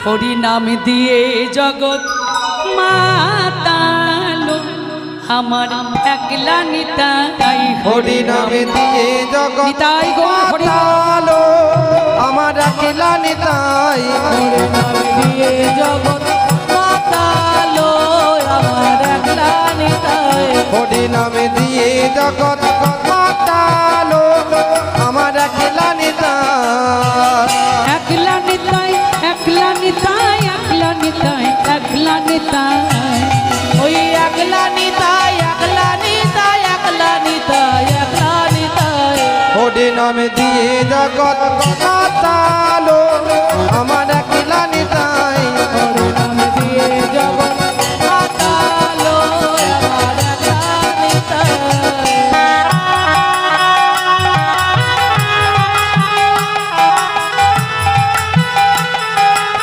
হরি নাম দিয়ে জগৎ মাতালো আমার একলা নিতাই হরি নামে দিয়ে জগৎ নিতাই গো হরি মাতালো আমার একলা নিতাই হরি নাম দিয়ে জগৎ মাতালো আমার একলা নিতাই হরি নামে দিয়ে জগৎ মাতালো আমার একলা নিতাই একলা নিতাই একলা নিতাই একলা নিতাই একলা নিতাই ওই একলা নিতাই একলা নিতাই একলা নিতাই একলা নিতাই হরি নামে দিয়ে জগৎ মাতালো আমার একলা